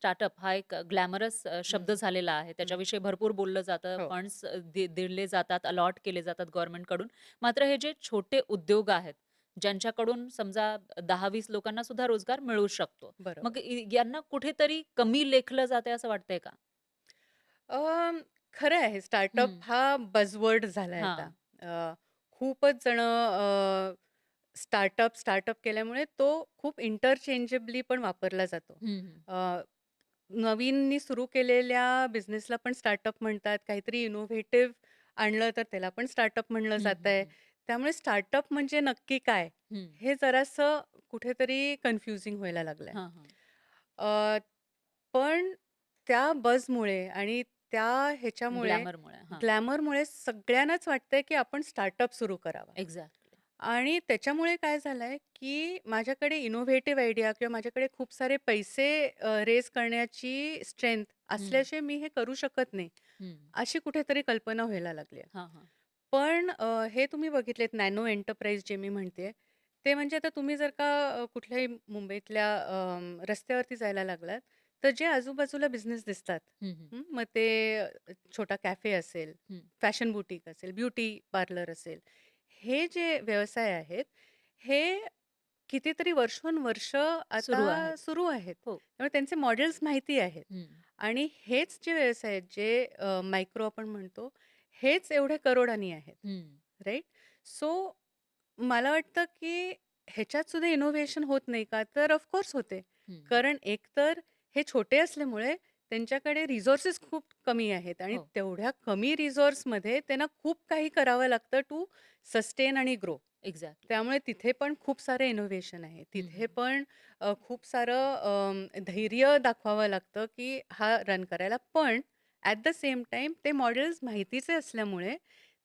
Startup हा एक glamorous शब्द हं, झालेला आहे. हं. त्याच्याविषयी भरपूर बोललं जातं. हो, फंड्स दिले जातात, अलॉट केले जातात गव्हर्नमेंटकडून. मात्र हे जे छोटे उद्योग आहेत, ज्यांच्याकडून समजा 10-20 लोकांना सुद्धा रोजगार मिळू शकतो. मग बरोबर. यांना कुठेतरी कमी लेखलं जातंय असं वाटतंय का? खरं आहे स्टार्टअप हं. हा बझवर्ड झालाय आता. हां. खूपच जणं स्टार्टअप, स्टार्टअप केल्यामुळे तो खूप इंटरचेंजेबली पण वापरला जातो. हं, हं. अ, नवीननी सुरू केलेल्या बिझनेसला पण स्टार्टअप म्हणतात. काहीतरी इनोव्हेटिव्ह आणलं तर त्याला पण स्टार्टअप म्हणलं हं, हं, जातंय. हं. त्यामुळे स्टार्टअप म्हणजे नक्की काय? हं. हे जरासं कुठेतरी कन्फ्युजिंग व्हायला लागलंय. हां, हां. अ, पण त्या बझमुळे आणि त्या ह्याच्यामुळे ग्लॅमरमुळे. हां. ग्लॅमरमुळे सगळ्यांनाच वाटतंय, की आपण स्टार्टअप सुरू करावा. एक्झॅक्टली. आणि त्याच्यामुळे काय झालंय, की माझ्याकडे इनोव्हेटिव्ह आयडिया किंवा माझ्याकडे खूप सारे पैसे रेज करण्याची स्ट्रेंथ हं, असल्याशिवाय मी हे करू शकत नाही. हं. अशी कुठेतरी कल्पना व्हायला लागली आहे. हां, हां. पण हे तुम्ही बघितलेत नॅनो एंटरप्राइज जे मी म्हणतेय, ते म्हणजे आता तुम्ही जर का कुठल्याही मुंबईतल्या रस्त्यावरती जायला लागलात, तर जे आजूबाजूला बिझनेस दिसतात, हं, हं. मग ते छोटा कॅफे असेल, हं. फॅशन बुटीक असेल, ब्युटी पार्लर असेल, हे जे व्यवसाय आहेत, हे कितीतरी वर्षोनवर्ष सुरू आहेत. आता सुरू आहेत. हो. त्यामुळे त्यांचे मॉडेल्स माहिती आहेत. हं. आणि हेच जे व्यवसाय आहेत, जे मायक्रो आपण म्हणतो, हेच एवढे करोडानी आहेत, हं. राइट? सो मला वाटतं, की ह्याच्यात सुद्धा इनोव्हेशन होत नाही का? तर ऑफकोर्स होते. हं. कारण एकतर हे छोटे असल्यामुळे त्यांच्याकडे रिसोर्सेस खूप कमी आहेत आणि हो. तेवढ्या कमी रिसोर्समध्ये त्यांना खूप काही करावं लागतं टू सस्टेन आणि ग्रो. एक्झॅक्टली. त्यामुळे तिथे पण खूप सारं इनोव्हेशन आहे. हं, तिथे हं. पण खूप सारं धैर्य दाखवावं लागतं, की हा रन करायला. पण ॲट द सेम टाईम ते मॉडेल्स माहितीचे असल्यामुळे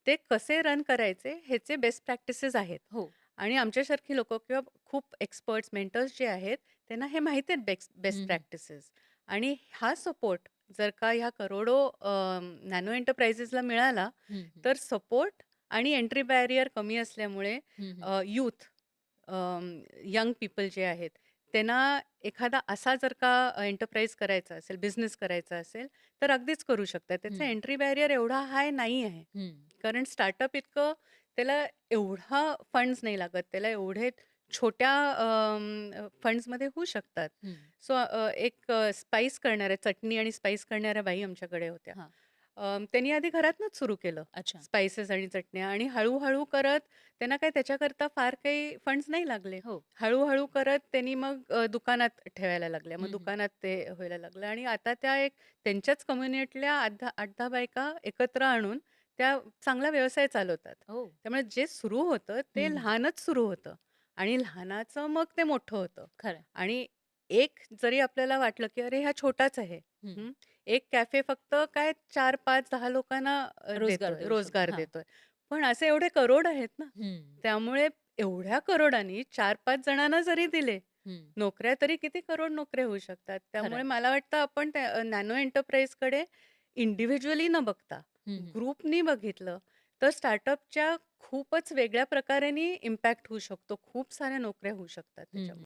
ते कसे रन करायचे ह्याचे बेस्ट प्रॅक्टिसेस आहेत. हो. आणि आमच्यासारखी लोकं किंवा खूप एक्सपर्ट्स, मेंटर्स जे आहेत, त्यांना हे माहिती आहेत बेस्ट हं, हं. प्रॅक्टिसेस. आणि हा सपोर्ट जर का ह्या करोडो नॅनो एंटरप्राइजेसला मिळाला, हं, हं. तर सपोर्ट आणि एंट्री बॅरियर कमी असल्यामुळे हं, हं. यूथ यंग पीपल जे आहेत, त्यांना एखादा असा जर का एंटरप्राइज करायचा असेल, बिझनेस करायचा असेल, तर अगदीच करू शकतात. त्याचा हं. एंट्री बॅरियर एवढा हाय नाही आहे. हं. कारण स्टार्टअप इतकं त्याला एवढा फंड्स नाही लागत. त्याला एवढे छोट्या फंड्समध्ये होऊ शकतात. हं. सो एक स्पाइस करणाऱ्या चटणी आणि स्पाइस करणाऱ्या बाई आमच्याकडे होत्या. हां. त्यांनी आधी घरातनंच सुरू केलं अच्छा. स्पाइसेस आणि चटण्या आणि हळू करत त्यांना काही त्याच्याकरता फार काही फंड्स नाही लागले. हो. हळू करत त्यांनी मग दुकानात ठेवायला लागल्या. मग हं, हं. दुकानात ते व्हायला लागलं आणि आता त्या एक त्यांच्याच कम्युनिटीतल्या 8-10 बायका एकत्र आणून त्या चांगला व्यवसाय चालवतात. हो. त्यामुळे जे सुरू होतं ते हं, हं. लहानच सुरू होतं आणि लहानाचं मग ते मोठं होतं खरं आहे. आणि एक जरी आपल्याला वाटलं, की अरे हा छोटाच आहे. हं. हं. एक कॅफे फक्त काय 4, 5, 10 लोकांना रोजगार देतोय, देऊ शकतो. रोजगार हां. देतोय. पण असे एवढे करोड आहेत ना, हं. त्यामुळे एवढ्या करोडांनी 4-5 जणांना जरी दिले, हं. नोकऱ्या तरी किती करोड नोकऱ्या होऊ शकतात. खरं त्यामुळे आहे. मला वाटतं आपण त्या नॅनो एंटरप्राइजकडे इंडिव्हिज्युअली न बघता, हं, हं. ग्रुपनी बघितलं, तर स्टार्टअपच्या खूपच वेगळ्या प्रकारेनी इम्पॅक्ट होऊ शकतो. खूप साऱ्या नोकऱ्या होऊ शकतात हं, त्याच्यामुळे.